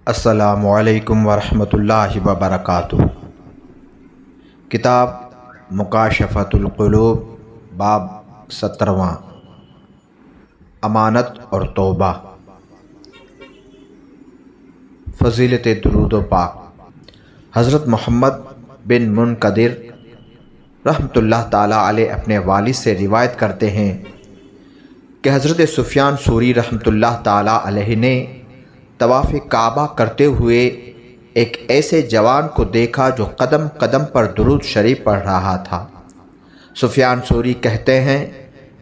السلام علیکم ورحمۃ اللہ وبرکاتہ۔ کتاب مکاشفۃ القلوب، باب 17واں، امانت اور توبہ۔ فضیلت درود و پاک۔ حضرت محمد بن منکدر رحمۃ اللہ تعالیٰ علیہ اپنے والد سے روایت کرتے ہیں کہ حضرت سفیان ثوری رحمۃ اللہ تعالیٰ علیہ نے طواف کعبہ کرتے ہوئے ایک ایسے جوان کو دیکھا جو قدم قدم پر درود شریف پڑھ رہا تھا۔ سفیان ثوری کہتے ہیں،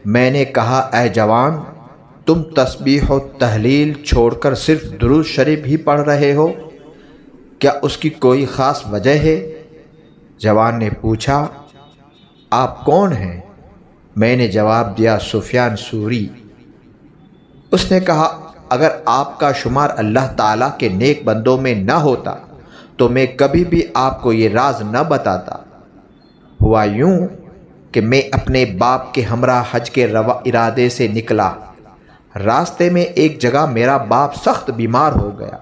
میں نے کہا، اے جوان، تم تسبیح و تحلیل چھوڑ کر صرف درود شریف ہی پڑھ رہے ہو، کیا اس کی کوئی خاص وجہ ہے؟ جوان نے پوچھا، آپ کون ہیں؟ میں نے جواب دیا، سفیان ثوری۔ اس نے کہا، اگر آپ کا شمار اللہ تعالیٰ کے نیک بندوں میں نہ ہوتا تو میں کبھی بھی آپ کو یہ راز نہ بتاتا۔ ہوا یوں کہ میں اپنے باپ کے ہمراہ حج کے ارادے سے نکلا۔ راستے میں ایک جگہ میرا باپ سخت بیمار ہو گیا۔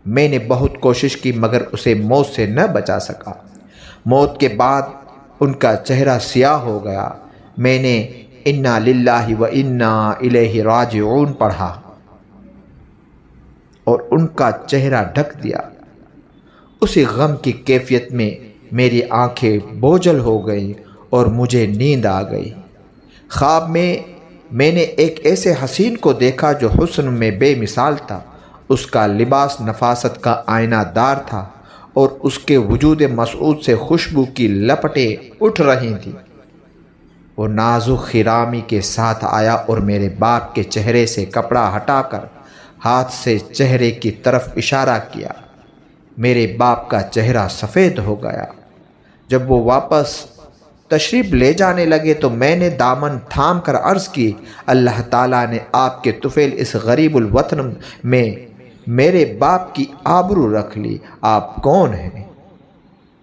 میں نے بہت کوشش کی مگر اسے موت سے نہ بچا سکا۔ موت کے بعد ان کا چہرہ سیاہ ہو گیا۔ میں نے انا للہ و انا الیہ راجعون پڑھا اور ان کا چہرہ ڈھک دیا۔ اسی غم کی کیفیت میں میری آنکھیں بوجھل ہو گئیں اور مجھے نیند آ گئی۔ خواب میں نے ایک ایسے حسین کو دیکھا جو حسن میں بے مثال تھا۔ اس کا لباس نفاست کا آئینہ دار تھا اور اس کے وجود مسعود سے خوشبو کی لپٹیں اٹھ رہی تھیں۔ وہ نازک خرامی کے ساتھ آیا اور میرے باپ کے چہرے سے کپڑا ہٹا کر ہاتھ سے چہرے کی طرف اشارہ کیا۔ میرے باپ کا چہرہ سفید ہو گیا۔ جب وہ واپس تشریف لے جانے لگے تو میں نے دامن تھام کر عرض کی، اللہ تعالیٰ نے آپ کے طفیل اس غریب الوطن میں میرے باپ کی آبرو رکھ لی۔ آپ کون ہیں؟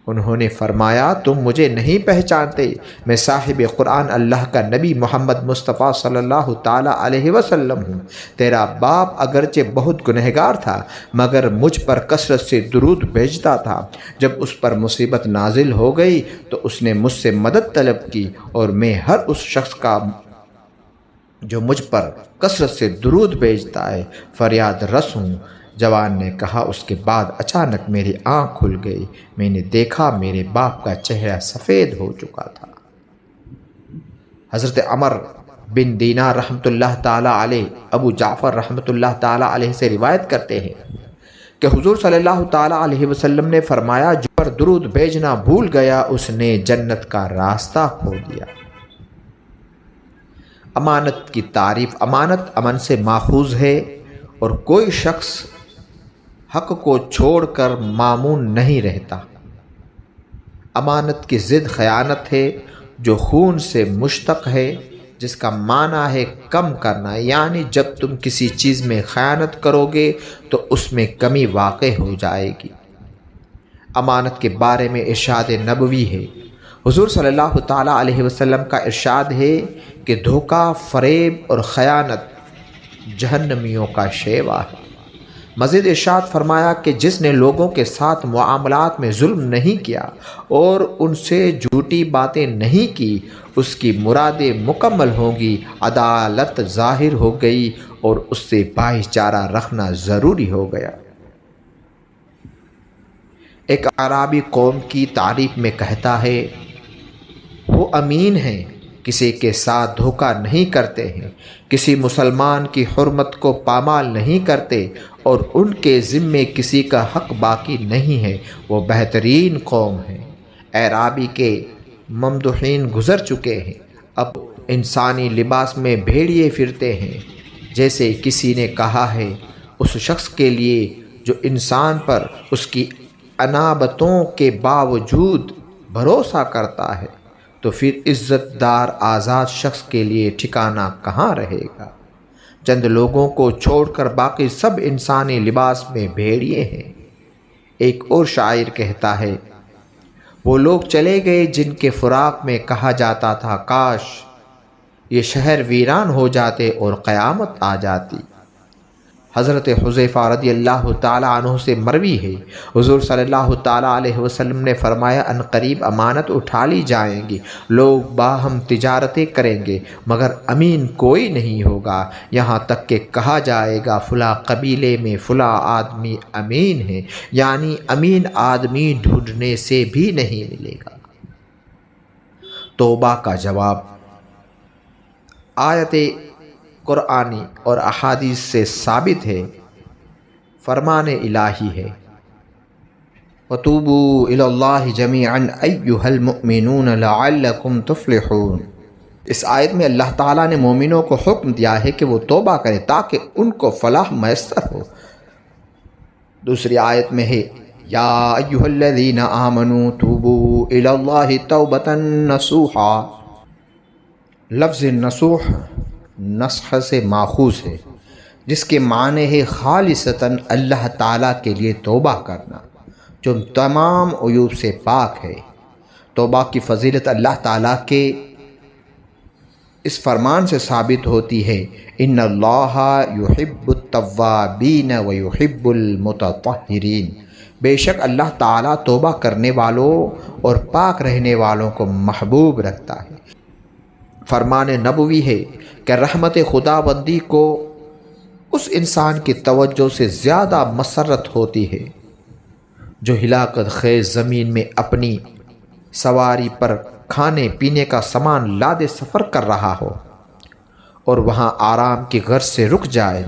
انہوں نے فرمایا، تم مجھے نہیں پہچانتے، میں صاحب قرآن اللہ کا نبی محمد مصطفیٰ صلی اللہ تعالیٰ علیہ وسلم ہوں۔ تیرا باپ اگرچہ بہت گنہگار تھا مگر مجھ پر کثرت سے درود بھیجتا تھا۔ جب اس پر مصیبت نازل ہو گئی تو اس نے مجھ سے مدد طلب کی اور میں ہر اس شخص کا جو مجھ پر کثرت سے درود بھیجتا ہے فریاد رس ہوں۔ جوان نے کہا، اس کے بعد اچانک میری آنکھ کھل گئی۔ میں نے دیکھا میرے باپ کا چہرہ سفید ہو چکا تھا۔ حضرت عمر بن دینار رحمۃ اللہ تعالیٰ علیہ ابو جعفر رحمۃ اللہ تعالیٰ علیہ سے روایت کرتے ہیں کہ حضور صلی اللہ تعالیٰ علیہ وسلم نے فرمایا، جو پر درود بھیجنا بھول گیا اس نے جنت کا راستہ کھو دیا۔ امانت کی تعریف۔ امانت امن سے ماخوذ ہے اور کوئی شخص حق کو چھوڑ کر مامون نہیں رہتا۔ امانت کی ضد خیانت ہے جو خون سے مشتق ہے، جس کا معنی ہے کم کرنا، یعنی جب تم کسی چیز میں خیانت کرو گے تو اس میں کمی واقع ہو جائے گی۔ امانت کے بارے میں ارشاد نبوی ہے۔ حضور صلی اللہ تعالیٰ علیہ وسلم کا ارشاد ہے کہ دھوکہ، فریب اور خیانت جہنمیوں کا شیوا ہے۔ مزید ارشاد فرمایا کہ جس نے لوگوں کے ساتھ معاملات میں ظلم نہیں کیا اور ان سے جھوٹی باتیں نہیں کی، اس کی مرادیں مکمل ہوں گی، عدالت ظاہر ہو گئی اور اس سے بھائی چارہ رکھنا ضروری ہو گیا۔ ایک اعرابی قوم کی تعریف میں کہتا ہے، وہ امین ہیں، کسی کے ساتھ دھوکہ نہیں کرتے ہیں، کسی مسلمان کی حرمت کو پامال نہیں کرتے اور ان کے ذمے کسی کا حق باقی نہیں ہے، وہ بہترین قوم ہیں۔ اعرابی کے ممدوحین گزر چکے ہیں، اب انسانی لباس میں بھیڑیے پھرتے ہیں۔ جیسے کسی نے کہا ہے، اس شخص کے لیے جو انسان پر اس کی انابتوں کے باوجود بھروسہ کرتا ہے تو پھر عزت دار آزاد شخص کے لیے ٹھکانہ کہاں رہے گا؟ چند لوگوں کو چھوڑ کر باقی سب انسانی لباس میں بھیڑیے ہیں۔ ایک اور شاعر کہتا ہے، وہ لوگ چلے گئے جن کے فراق میں کہا جاتا تھا، کاش یہ شہر ویران ہو جاتے اور قیامت آ جاتی۔ حضرت حذیفہ رضی اللہ تعالی عنہ سے مروی ہے، حضور صلی اللہ تعالی علیہ وسلم نے فرمایا ان قریب امانت اٹھا لی جائیں گی، لوگ باہم تجارتیں کریں گے مگر امین کوئی نہیں ہوگا، یہاں تک کہ کہا جائے گا فلاں قبیلے میں فلاں آدمی امین ہے، یعنی امین آدمی ڈھونڈنے سے بھی نہیں ملے گا۔ توبہ کا جواب آیت قرآنی اور احادیث سے ثابت ہے، فرمان الہی ہے، وَتُوبُوا إِلَى اللَّهِ جَمِيعًا أَيُّهَا الْمُؤْمِنُونَ لَعَلَّكُمْ تُفْلِحُونَ۔ اس آیت میں اللہ تعالیٰ نے مومنوں کو حکم دیا ہے کہ وہ توبہ کریں تاکہ ان کو فلاح میسر ہو۔ دوسری آیت میں ہے یا ایھا الذین آمنوا توبوا الی اللہ توبۃ نصوحا۔ لفظ نصوح نصح سے ماخوذ ہے، جس کے معنی ہے خالصتاً اللہ تعالیٰ کے لیے توبہ کرنا جو تمام عیوب سے پاک ہے۔ توبہ کی فضیلت اللہ تعالیٰ کے اس فرمان سے ثابت ہوتی ہے ان اللہ یحب التوابین ویحب المتطہرین، بے شک اللہ تعالیٰ توبہ کرنے والوں اور پاک رہنے والوں کو محبوب رکھتا ہے۔ فرمان نبوی ہے کہ رحمت خداوندی کو اس انسان کی توجہ سے زیادہ مسرت ہوتی ہے جو ہلاکت خیز زمین میں اپنی سواری پر کھانے پینے کا سامان لادے سفر کر رہا ہو اور وہاں آرام کی غرض سے رک جائے،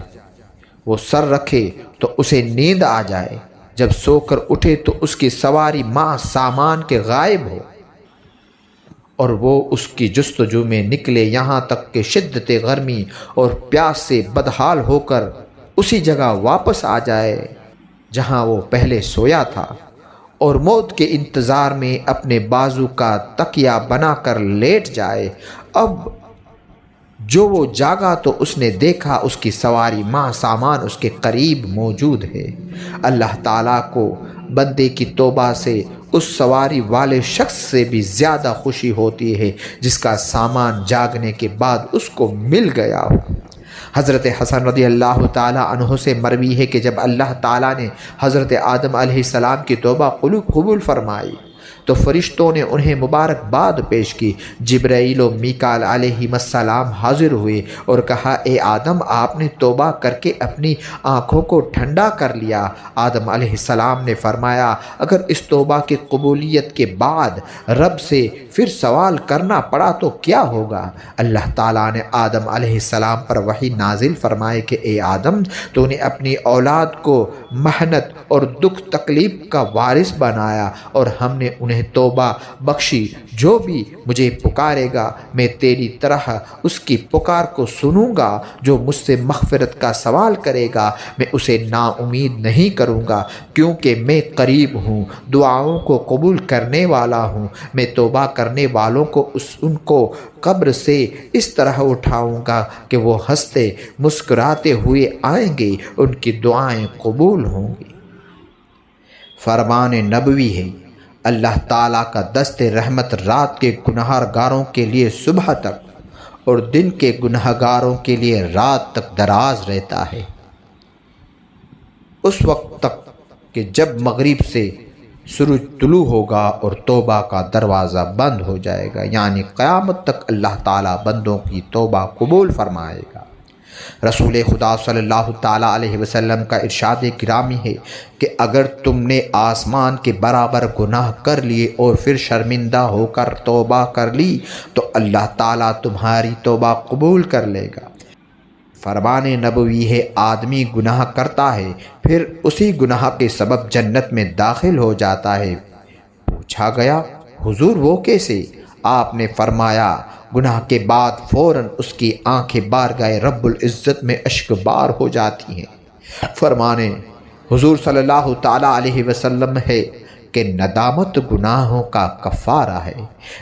وہ سر رکھے تو اسے نیند آ جائے، جب سو کر اٹھے تو اس کی سواری ماں سامان کے غائب ہو اور وہ اس کی جستجو میں نکلے، یہاں تک کہ شدت گرمی اور پیاس سے بدحال ہو کر اسی جگہ واپس آ جائے جہاں وہ پہلے سویا تھا، اور موت کے انتظار میں اپنے بازو کا تکیہ بنا کر لیٹ جائے۔ اب جو وہ جاگا تو اس نے دیکھا اس کی سواری ماں سامان اس کے قریب موجود ہے۔ اللہ تعالیٰ کو بندے کی توبہ سے اس سواری والے شخص سے بھی زیادہ خوشی ہوتی ہے جس کا سامان جاگنے کے بعد اس کو مل گیا ہو۔ حضرت حسن رضی اللہ تعالیٰ عنہ سے مروی ہے کہ جب اللہ تعالیٰ نے حضرت آدم علیہ السلام کی توبہ قبول فرمائی تو فرشتوں نے انہیں مبارکباد پیش کی۔ جبرائیل و میکائیل علیہ السلام حاضر ہوئے اور کہا اے آدم، آپ نے توبہ کر کے اپنی آنکھوں کو ٹھنڈا کر لیا۔ آدم علیہ السلام نے فرمایا اگر اس توبہ کی قبولیت کے بعد رب سے پھر سوال کرنا پڑا تو کیا ہوگا؟ اللہ تعالیٰ نے آدم علیہ السلام پر وحی نازل فرمائے کہ اے آدم، تو نے اپنی اولاد کو محنت اور دکھ تکلیف کا وارث بنایا اور ہم نے انہیں توبہ بخشی۔ جو بھی مجھے پکارے گا میں تیری طرح اس کی پکار کو سنوں گا، جو مجھ سے مغفرت کا سوال کرے گا میں اسے نا امید نہیں کروں گا، کیونکہ میں قریب ہوں، دعاؤں کو قبول کرنے والا ہوں۔ میں توبہ کرنے والوں کو ان کو قبر سے اس طرح اٹھاؤں گا کہ وہ ہنستے مسکراتے ہوئے آئیں گے، ان کی دعائیں قبول ہوں گی۔ فرمان نبوی ہے اللہ تعالیٰ کا دست رحمت رات کے گناہگار گاروں کے لیے صبح تک اور دن کے گناہ گاروں کے لیے رات تک دراز رہتا ہے، اس وقت تک کہ جب مغرب سے سورج طلوع ہوگا اور توبہ کا دروازہ بند ہو جائے گا، یعنی قیامت تک اللہ تعالیٰ بندوں کی توبہ قبول فرمائے گا۔ رسول خدا صلی اللہ تعالیٰ علیہ وسلم کا ارشاد گرامی ہے کہ اگر تم نے آسمان کے برابر گناہ کر لیے اور پھر شرمندہ ہو کر توبہ کر لی تو اللہ تعالیٰ تمہاری توبہ قبول کر لے گا۔ فرمان نبوی ہے آدمی گناہ کرتا ہے پھر اسی گناہ کے سبب جنت میں داخل ہو جاتا ہے۔ پوچھا گیا حضور وہ کیسے؟ آپ نے فرمایا گناہ کے بعد فوراً اس کی آنکھیں بارگاہ رب العزت میں اشک بار ہو جاتی ہیں۔ فرمانے حضور صلی اللہ تعالیٰ علیہ وسلم ہے کہ ندامت گناہوں کا کفارہ ہے۔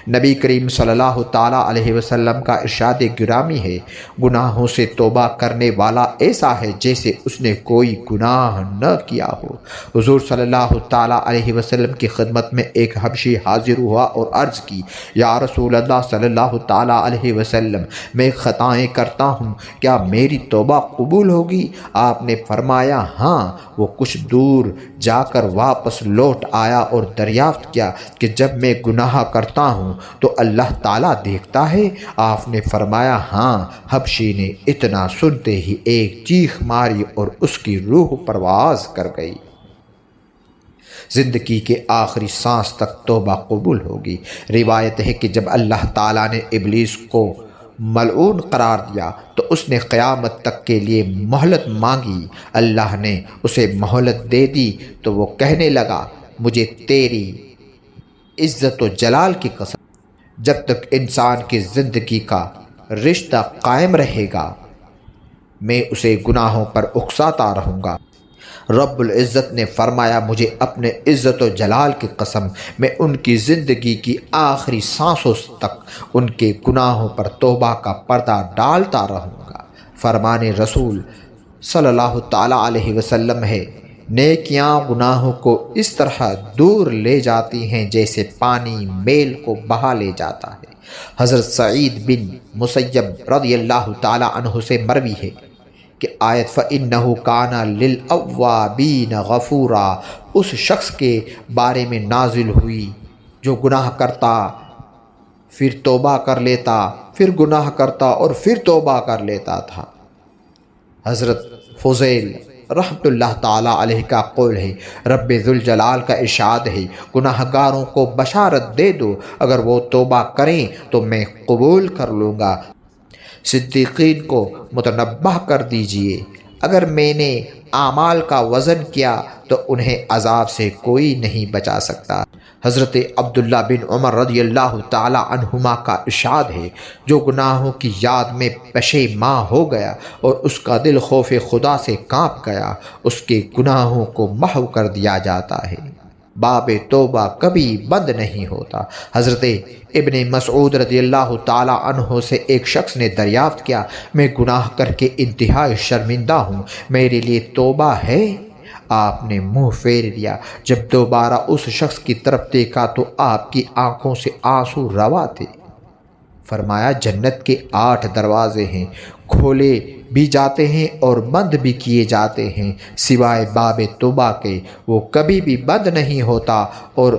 نبی کریم صلی اللہ تعالیٰ علیہ وسلم کا ارشاد گرامی ہے، گناہوں سے توبہ کرنے والا ایسا ہے جیسے اس نے کوئی گناہ نہ کیا ہو۔ حضور صلی اللہ تعالیٰ علیہ وسلم کی خدمت میں ایک حبشی حاضر ہوا اور عرض کی، یا رسول اللہ صلی اللہ تعالیٰ علیہ وسلم، میں خطائیں کرتا ہوں، کیا میری توبہ قبول ہوگی؟ آپ نے فرمایا ہاں۔ وہ کچھ دور جا کر واپس لوٹ آیا اور دریافت کیا کہ جب میں گناہ کرتا ہوں تو اللہ تعالیٰ دیکھتا ہے؟ آپ نے فرمایا ہاں۔ حبشی نے اتنا سنتے ہی ایک چیخ ماری اور اس کی روح پرواز کر گئی۔ زندگی کے آخری سانس تک توبہ قبول ہوگی۔ روایت ہے کہ جب اللہ تعالیٰ نے ابلیس کو ملعون قرار دیا تو اس نے قیامت تک کے لیے مہلت مانگی۔ اللہ نے اسے مہلت دے دی تو وہ کہنے لگا، مجھے تیری عزت و جلال کی قسم، جب تک انسان کی زندگی کا رشتہ قائم رہے گا میں اسے گناہوں پر اکساتا رہوں گا۔ رب العزت نے فرمایا، مجھے اپنے عزت و جلال کی قسم، میں ان کی زندگی کی آخری سانسوں تک ان کے گناہوں پر توبہ کا پردہ ڈالتا رہوں گا۔ فرمان رسول صلی اللہ تعالیٰ علیہ وسلم ہے، نیکیاں گناہوں کو اس طرح دور لے جاتی ہیں جیسے پانی میل کو بہا لے جاتا ہے۔ حضرت سعید بن مسیب رضی اللہ تعالیٰ عنہ سے مروی ہے کہ آیت فَإِنَّهُ كَانَ لِلْأَوَّابِينَ غَفُورًا اس شخص کے بارے میں نازل ہوئی جو گناہ کرتا، پھر توبہ کر لیتا، پھر گناہ کرتا اور پھر توبہ کر لیتا تھا۔ حضرت فضیل رحمۃ اللہ تعالیٰ علیہ کا قول ہے، رب ذوالجلال کا ارشاد ہے، گناہ گاروں کو بشارت دے دو، اگر وہ توبہ کریں تو میں قبول کر لوں گا۔ صدیقین کو متنبہ کر دیجئے، اگر میں نے اعمال کا وزن کیا تو انہیں عذاب سے کوئی نہیں بچا سکتا۔ حضرت عبداللہ بن عمر رضی اللہ تعالی عنہما کا ارشاد ہے، جو گناہوں کی یاد میں پشیماں ہو گیا اور اس کا دل خوف خدا سے کانپ گیا، اس کے گناہوں کو محو کر دیا جاتا ہے، باب توبہ کبھی بند نہیں ہوتا۔ حضرت ابن مسعود رضی اللہ تعالی عنہ سے ایک شخص نے دریافت کیا، میں گناہ کر کے انتہائی شرمندہ ہوں، میرے لیے توبہ ہے؟ آپ نے منہ پھیر لیا۔ جب دوبارہ اس شخص کی طرف دیکھا تو آپ کی آنکھوں سے آنسو روا تھے۔ فرمایا، جنت کے 8 دروازے ہیں، کھولے بھی جاتے ہیں اور بند بھی کیے جاتے ہیں، سوائے باب توبہ کے، وہ کبھی بھی بند نہیں ہوتا اور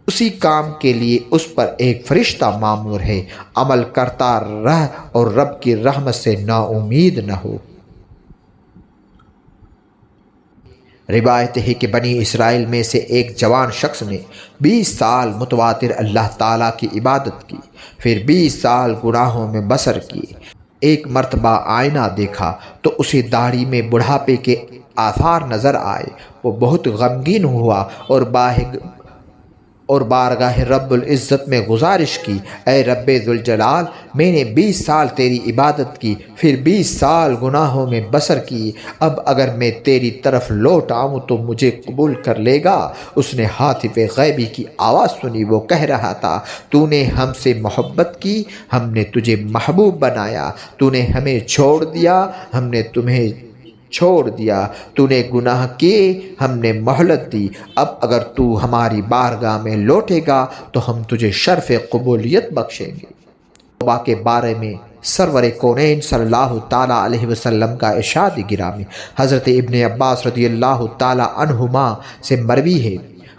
اسی کام کے لیے اس پر ایک فرشتہ مامور ہے، عمل کرتا رہ اور رب کی رحمت سے نا امید نہ ہو۔ روایت ہے کہ بنی اسرائیل میں سے ایک جوان شخص نے 20 سال متواتر اللہ تعالیٰ کی عبادت کی، پھر 20 سال گناہوں میں بسر کیے۔ ایک مرتبہ آئینہ دیکھا تو اسے داڑھی میں بڑھاپے کے آثار نظر آئے۔ وہ بہت غمگین ہوا اور بارگاہ رب العزت میں گزارش کی، اے رب ذوالجلال، میں نے 20 سال تیری عبادت کی، پھر 20 سال گناہوں میں بسر کی، اب اگر میں تیری طرف لوٹ آؤں تو مجھے قبول کر لے گا؟ اس نے ہاتف غیبی کی آواز سنی، وہ کہہ رہا تھا، تو نے ہم سے محبت کی، ہم نے تجھے محبوب بنایا، تو نے ہمیں چھوڑ دیا، ہم نے تمہیں چھوڑ دیا، تو نے گناہ کیے، ہم نے مہلت دی، اب اگر تو ہماری بارگاہ میں لوٹے گا تو ہم تجھے شرف قبولیت بخشیں گے۔ توبہ کے بارے میں سرور کونین صلی اللہ تعالیٰ علیہ وسلم کا ارشاد گرامی حضرت ابن عباس رضی اللہ تعالیٰ عنہما سے مروی ہے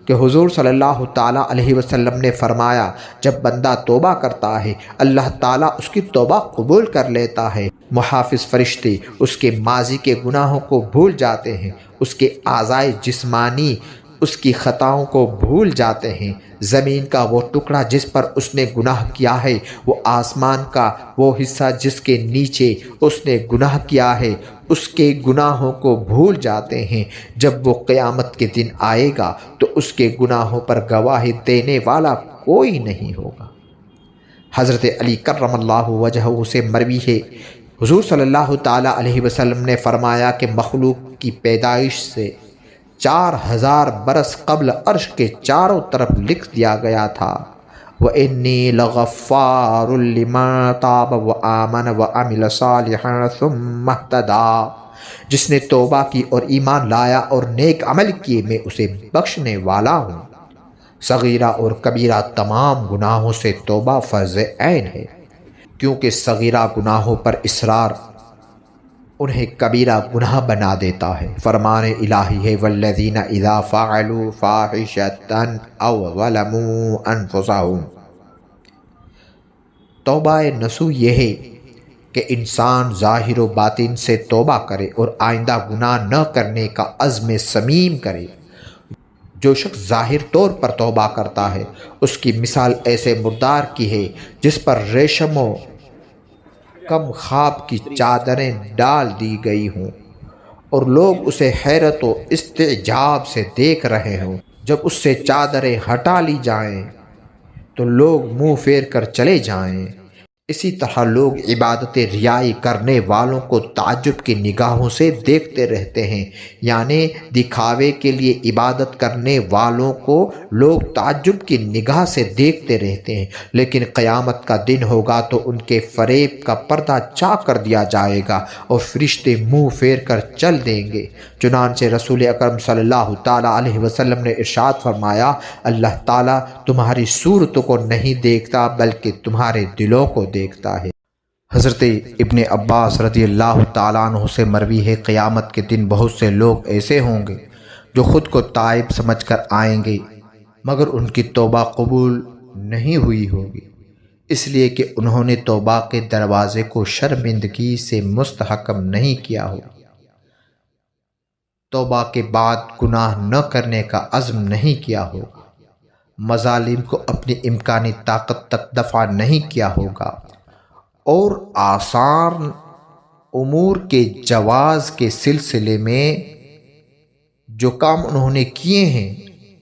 کہ حضور صلی اللہ تعالیٰ علیہ وسلم نے فرمایا، جب بندہ توبہ کرتا ہے اللہ تعالیٰ اس کی توبہ قبول کر لیتا ہے، محافظ فرشتے اس کے ماضی کے گناہوں کو بھول جاتے ہیں، اس کے اعضائے جسمانی اس کی خطاؤں کو بھول جاتے ہیں، زمین کا وہ ٹکڑا جس پر اس نے گناہ کیا ہے، وہ آسمان کا وہ حصہ جس کے نیچے اس نے گناہ کیا ہے، اس کے گناہوں کو بھول جاتے ہیں۔ جب وہ قیامت کے دن آئے گا تو اس کے گناہوں پر گواہی دینے والا کوئی نہیں ہوگا۔ حضرت علی کرم اللہ وجہہ سے مروی ہے، حضور صلی اللہ تعالیٰ علیہ وسلم نے فرمایا کہ مخلوق کی پیدائش سے 4000 برس قبل عرش کے چاروں طرف لکھ دیا گیا تھا۔ وَإِنِّي لَغَفَّارٌ لِمَن تَابَ وَآمَنَ وَعَمِلَ صَالِحًا ثُمَّ اهْتَدَىٰ، جس نے توبہ کی اور ایمان لایا اور نیک عمل کیے میں اسے بخشنے والا ہوں۔ صغیرہ اور کبیرہ تمام گناہوں سے توبہ فرض عین ہے، کیونکہ صغیرہ گناہوں پر اصرار انہیں کبیرہ گناہ بنا دیتا ہے۔ فرمان الہی ہے والذین اذا فعلوا فاحشۃ او ظلموا انفسهم۔ توبہ نصوح یہ ہے کہ انسان ظاہر و باطن سے توبہ کرے اور آئندہ گناہ نہ کرنے کا عزم صمیم کرے۔ جو شخص ظاہر طور پر توبہ کرتا ہے اس کی مثال ایسے مردار کی ہے جس پر ریشم و کم خواب کی چادریں ڈال دی گئی ہوں اور لوگ اسے حیرت و استعجاب سے دیکھ رہے ہوں۔ جب اس سے چادریں ہٹا لی جائیں تو لوگ منہ پھیر کر چلے جائیں۔ اسی طرح لوگ عبادت ریائی کرنے والوں کو تعجب کی نگاہوں سے دیکھتے رہتے ہیں، یعنی دکھاوے کے لیے عبادت کرنے والوں کو لوگ تعجب کی نگاہ سے دیکھتے رہتے ہیں، لیکن قیامت کا دن ہوگا تو ان کے فریب کا پردہ چاک کر دیا جائے گا اور فرشتے منہ پھیر کر چل دیں گے۔ چنانچہ رسول اکرم صلی اللہ تعالیٰ علیہ وسلم نے ارشاد فرمایا، اللہ تعالیٰ تمہاری صورتوں کو نہیں دیکھتا بلکہ تمہارے دلوں کو دیکھتا ہے۔ حضرت ابن عباس رضی اللہ تعالیٰ عنہ سے مروی ہے، قیامت کے دن بہت سے لوگ ایسے ہوں گے جو خود کو تائب سمجھ کر آئیں گے مگر ان کی توبہ قبول نہیں ہوئی ہوگی، اس لیے کہ انہوں نے توبہ کے دروازے کو شرمندگی سے مستحکم نہیں کیا ہو، توبہ کے بعد گناہ نہ کرنے کا عزم نہیں کیا ہوگا، مظالم کو اپنی امکانی طاقت تک دفع نہیں کیا ہوگا، اور آسان امور کے جواز کے سلسلے میں جو کام انہوں نے کیے ہیں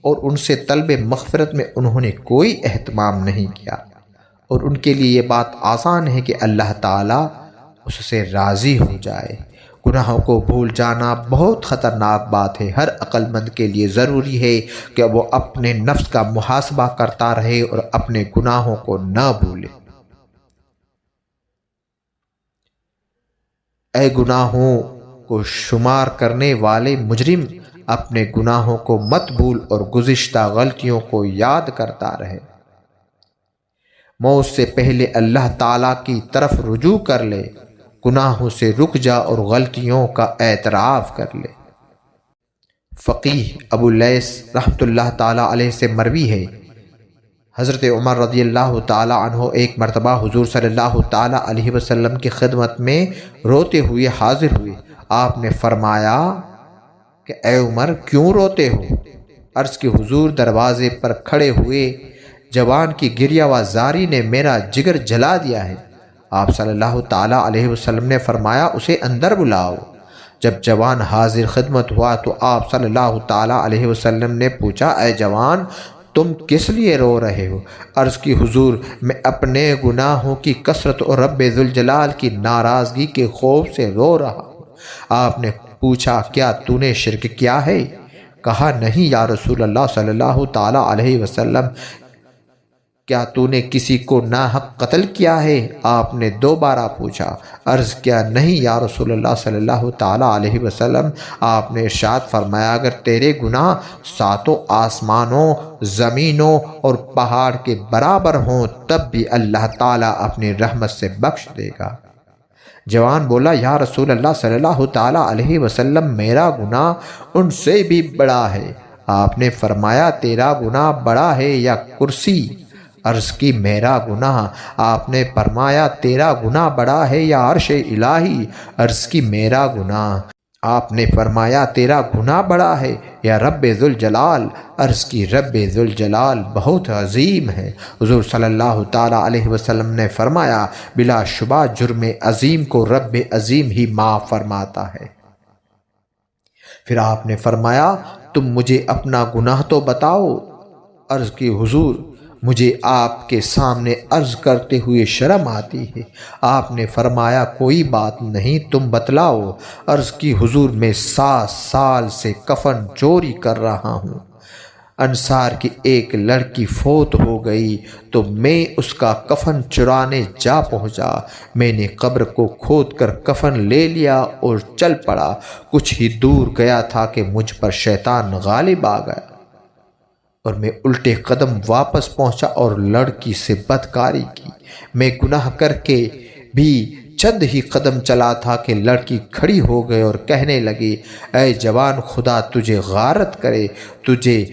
اور ان سے طلب مغفرت میں انہوں نے کوئی اہتمام نہیں کیا، اور ان کے لیے یہ بات آسان ہے کہ اللہ تعالیٰ اس سے راضی ہو جائے۔ گناہوں کو بھول جانا بہت خطرناک بات ہے۔ ہر عقل مند کے لیے ضروری ہے کہ وہ اپنے نفس کا محاسبہ کرتا رہے اور اپنے گناہوں کو نہ بھولے۔ اے گناہوں کو شمار کرنے والے مجرم، اپنے گناہوں کو مت بھول اور گزشتہ غلطیوں کو یاد کرتا رہے۔ موت سے پہلے اللہ تعالیٰ کی طرف رجوع کر لے، گناہوں سے رک جا اور غلطیوں کا اعتراف کر لے۔ فقیہ ابو لیث رحمۃ اللہ تعالیٰ علیہ سے مروی ہے، حضرت عمر رضی اللہ تعالیٰ عنہ ایک مرتبہ حضور صلی اللہ تعالیٰ علیہ وسلم کی خدمت میں روتے ہوئے حاضر ہوئے۔ آپ نے فرمایا کہ اے عمر کیوں روتے ہو؟ عرض کی حضور دروازے پر کھڑے ہوئے جوان کی گریہ و زاری نے میرا جگر جلا دیا ہے۔ آپ صلی اللہ تعالیٰ علیہ وسلم نے فرمایا اسے اندر بلاؤ۔ جب جوان حاضر خدمت ہوا تو آپ صلی اللہ تعالیٰ علیہ وسلم نے پوچھا، اے جوان تم کس لیے رو رہے ہو؟ عرض کی حضور میں اپنے گناہوں کی کثرت اور رب ذوالجلال کی ناراضگی کے خوف سے رو رہا ہوں۔ آپ نے پوچھا کیا تو نے شرک کیا ہے؟ کہا نہیں یا رسول اللہ صلی اللہ تعالیٰ علیہ وسلم، کیا تو نے کسی کو ناحق قتل کیا ہے؟ آپ نے دوبارہ پوچھا۔ عرض کیا نہیں یا رسول اللہ صلی اللہ تعالیٰ علیہ وسلم۔ آپ نے ارشاد فرمایا اگر تیرے گناہ 7 آسمانوں، زمینوں اور پہاڑ کے برابر ہوں تب بھی اللہ تعالیٰ اپنی رحمت سے بخش دے گا۔ جوان بولا یا رسول اللہ صلی اللہ تعالیٰ علیہ وسلم میرا گناہ ان سے بھی بڑا ہے۔ آپ نے فرمایا تیرا گناہ بڑا ہے یا کرسی؟ عرض کی میرا گناہ۔ آپ نے فرمایا تیرا گناہ بڑا ہے یا عرش الہی؟ عرض کی میرا گناہ۔ آپ نے فرمایا تیرا گناہ بڑا ہے یا رب ذوالجلال؟ عرض کی رب ذوالجلال بہت عظیم ہے۔ حضور صلی اللہ تعالیٰ علیہ وسلم نے فرمایا بلا شبہ جرم عظیم کو رب عظیم ہی معاف فرماتا ہے۔ پھر آپ نے فرمایا تم مجھے اپنا گناہ تو بتاؤ۔ عرض کی حضور مجھے آپ کے سامنے عرض کرتے ہوئے شرم آتی ہے۔ آپ نے فرمایا کوئی بات نہیں، تم بتلاؤ۔ عرض کی حضور میں 7 سال سے کفن چوری کر رہا ہوں۔ انصار کی ایک لڑکی فوت ہو گئی تو میں اس کا کفن چرانے جا پہنچا۔ میں نے قبر کو کھود کر کفن لے لیا اور چل پڑا۔ کچھ ہی دور گیا تھا کہ مجھ پر شیطان غالب آ گیا اور میں الٹے قدم واپس پہنچا اور لڑکی سے بدکاری کی۔ میں گناہ کر کے بھی چند ہی قدم چلا تھا کہ لڑکی کھڑی ہو گئی اور کہنے لگی، اے جوان، خدا تجھے غارت کرے، تجھے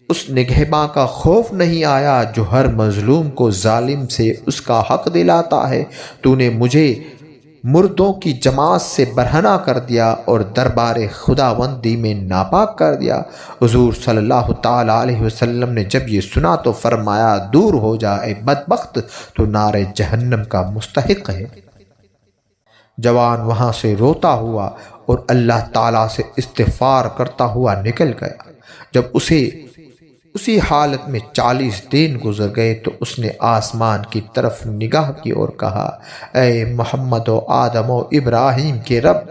اس نگہباں کا خوف نہیں آیا جو ہر مظلوم کو ظالم سے اس کا حق دلاتا ہے؟ تو نے مجھے مردوں کی جماعت سے برہنہ کر دیا اور دربار خداوندی میں ناپاک کر دیا۔ حضور صلی اللہ تعالیٰ علیہ وسلم نے جب یہ سنا تو فرمایا، دور ہو جا اے بدبخت، تو نار جہنم کا مستحق ہے۔ جوان وہاں سے روتا ہوا اور اللہ تعالیٰ سے استغفار کرتا ہوا نکل گیا۔ جب اسی حالت میں 40 دن گزر گئے تو اس نے آسمان کی طرف نگاہ کی اور کہا، اے محمد و آدم و ابراہیم کے رب،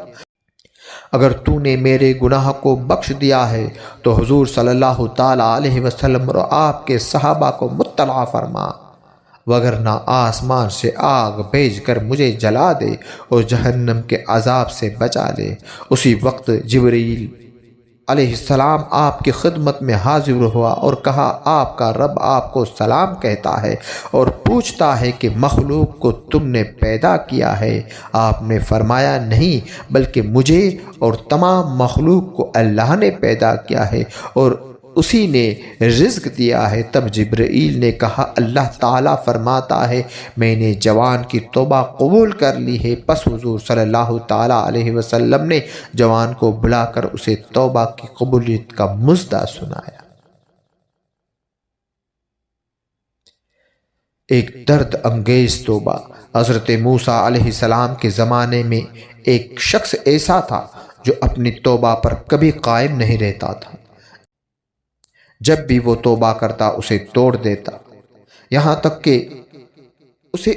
اگر تو نے میرے گناہ کو بخش دیا ہے تو حضور صلی اللہ تعالیٰ علیہ وسلم اور آپ کے صحابہ کو مطلع فرما، وگرنہ آسمان سے آگ بھیج کر مجھے جلا دے اور جہنم کے عذاب سے بچا دے۔ اسی وقت جبریل علیہ السلام آپ کی خدمت میں حاضر ہوا اور کہا، آپ کا رب آپ کو سلام کہتا ہے اور پوچھتا ہے کہ مخلوق کو تم نے پیدا کیا ہے؟ آپ نے فرمایا، نہیں، بلکہ مجھے اور تمام مخلوق کو اللہ نے پیدا کیا ہے اور اسی نے رزق دیا ہے۔ تب جبرائیل نے کہا، اللہ تعالیٰ فرماتا ہے، میں نے جوان کی توبہ قبول کر لی ہے۔ پس حضور صلی اللہ تعالیٰ علیہ وسلم نے جوان کو بلا کر اسے توبہ کی قبولیت کا مژدہ سنایا۔ ایک درد انگیز توبہ۔ حضرت موسیٰ علیہ السلام کے زمانے میں ایک شخص ایسا تھا جو اپنی توبہ پر کبھی قائم نہیں رہتا تھا۔ جب بھی وہ توبہ کرتا اسے توڑ دیتا، یہاں تک کہ اسے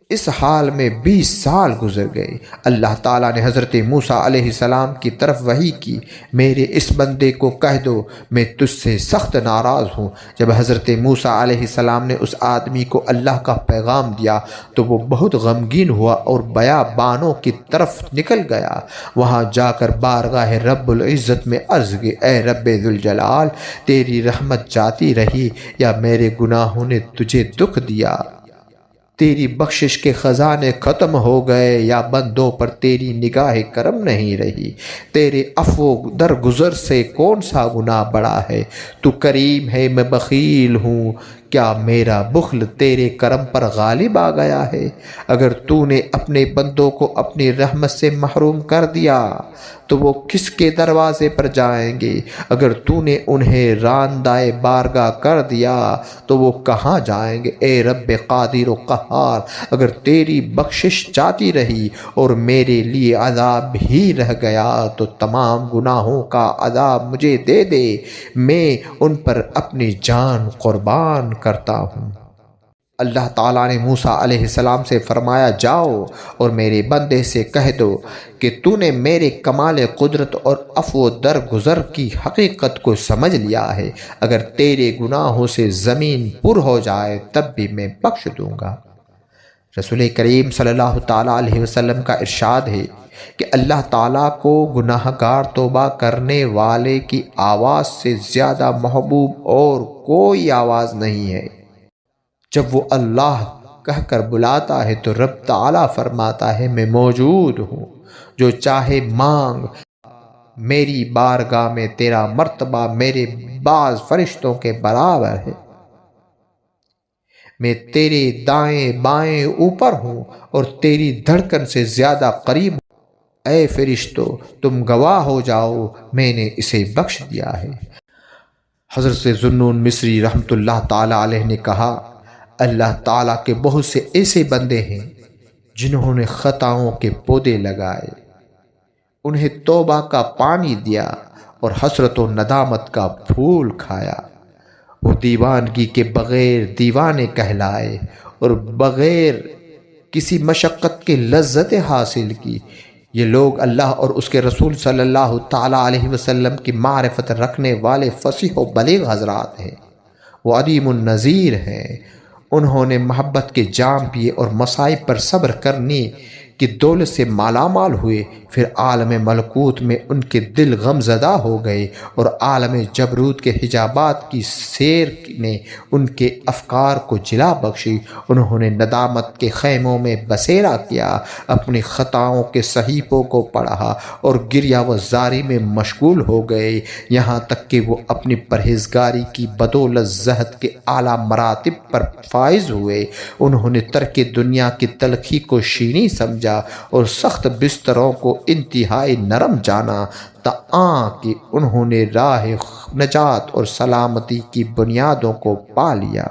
اس حال میں 20 سال گزر گئے۔ اللہ تعالیٰ نے حضرت موسیٰ علیہ السلام کی طرف وحی کی، میرے اس بندے کو کہہ دو میں تجھ سے سخت ناراض ہوں۔ جب حضرت موسیٰ علیہ السلام نے اس آدمی کو اللہ کا پیغام دیا تو وہ بہت غمگین ہوا اور بیابانوں کی طرف نکل گیا۔ وہاں جا کر بارگاہ رب العزت میں عرض کی، اے رب ذوالجلال، تیری رحمت جاتی رہی یا میرے گناہوں نے تجھے دکھ دیا؟ تیری بخشش کے خزانے ختم ہو گئے یا بندوں پر تیری نگاہ کرم نہیں رہی؟ تیرے عفو درگزر سے کون سا گناہ بڑا ہے؟ تو کریم ہے، میں بخیل ہوں، کیا میرا بخل تیرے کرم پر غالب آ گیا ہے؟ اگر تو نے اپنے بندوں کو اپنی رحمت سے محروم کر دیا تو وہ کس کے دروازے پر جائیں گے؟ اگر تو نے انہیں راندائے بارگاہ کر دیا تو وہ کہاں جائیں گے؟ اے رب قادر و قہار، اگر تیری بخشش جاتی رہی اور میرے لیے عذاب ہی رہ گیا تو تمام گناہوں کا عذاب مجھے دے دے، میں ان پر اپنی جان قربان کرتا ہوں۔ اللہ تعالیٰ نے موسیٰ علیہ السلام سے فرمایا، جاؤ اور میرے بندے سے کہہ دو کہ تو نے میرے کمال قدرت اور عفو درگزر کی حقیقت کو سمجھ لیا ہے۔ اگر تیرے گناہوں سے زمین پر ہو جائے تب بھی میں بخش دوں گا۔ رسول کریم صلی اللہ تعالیٰ علیہ وسلم کا ارشاد ہے کہ اللہ تعالیٰ کو گناہ گار توبہ کرنے والے کی آواز سے زیادہ محبوب اور کوئی آواز نہیں ہے۔ جب وہ اللہ کہہ کر بلاتا ہے تو رب تعالیٰ فرماتا ہے، میں موجود ہوں، جو چاہے مانگ۔ میری بارگاہ میں تیرا مرتبہ میرے بعض فرشتوں کے برابر ہے۔ میں تیرے دائیں بائیں اوپر ہوں اور تیری دھڑکن سے زیادہ قریب ہوں۔ اے فرشتوں، تم گواہ ہو جاؤ، میں نے اسے بخش دیا ہے۔ حضرت ذوالنون مصری رحمۃ اللہ تعالیٰ علیہ نے کہا، اللہ تعالیٰ کے بہت سے ایسے بندے ہیں جنہوں نے خطاؤں کے پودے لگائے، انہیں توبہ کا پانی دیا اور حسرت و ندامت کا پھول کھایا۔ وہ دیوانگی کے بغیر دیوانے کہلائے اور بغیر کسی مشقت کے لذت حاصل کی۔ یہ لوگ اللہ اور اس کے رسول صلی اللہ تعالیٰ علیہ وسلم کی معرفت رکھنے والے فصیح و بلیغ حضرات ہیں۔ وہ عدیم النظیر ہیں۔ انہوں نے محبت کے جام پیے اور مصائب پر صبر کرنے کی دولت سے مالا مال ہوئے۔ پھر عالم ملکوت میں ان کے دل غم زدہ ہو گئے اور عالم جبروت کے حجابات کی سیر نے ان کے افکار کو جلا بخشی۔ انہوں نے ندامت کے خیموں میں بسیرا کیا، اپنی خطاؤں کے صحیفوں کو پڑھا اور گریہ و زاری میں مشغول ہو گئے، یہاں تک کہ وہ اپنی پرہیزگاری کی بدولت زہد کے اعلیٰ مراتب پر فائز ہوئے۔ انہوں نے ترک دنیا کی تلخی کو شیریں سمجھا اور سخت بستروں کو انتہائی نرم جانا، تاں کہ انہوں نے راہ نجات اور سلامتی کی بنیادوں کو پا لیا۔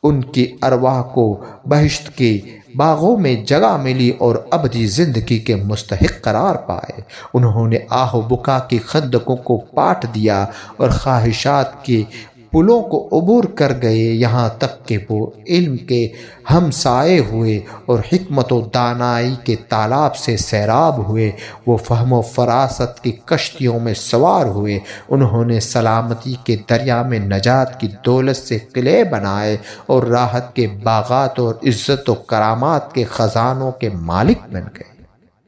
ان کی ارواح کو بہشت کے باغوں میں جگہ ملی اور ابدی زندگی کے مستحق قرار پائے۔ انہوں نے آہ و بکا کی خندقوں کو پاٹ دیا اور خواہشات کے پلوں کو عبور کر گئے، یہاں تک کہ وہ علم کے ہمسائے ہوئے اور حکمت و دانائی کے تالاب سے سیراب ہوئے۔ وہ فہم و فراست کی کشتیوں میں سوار ہوئے۔ انہوں نے سلامتی کے دریا میں نجات کی دولت سے قلعے بنائے اور راحت کے باغات اور عزت و کرامات کے خزانوں کے مالک بن گئے۔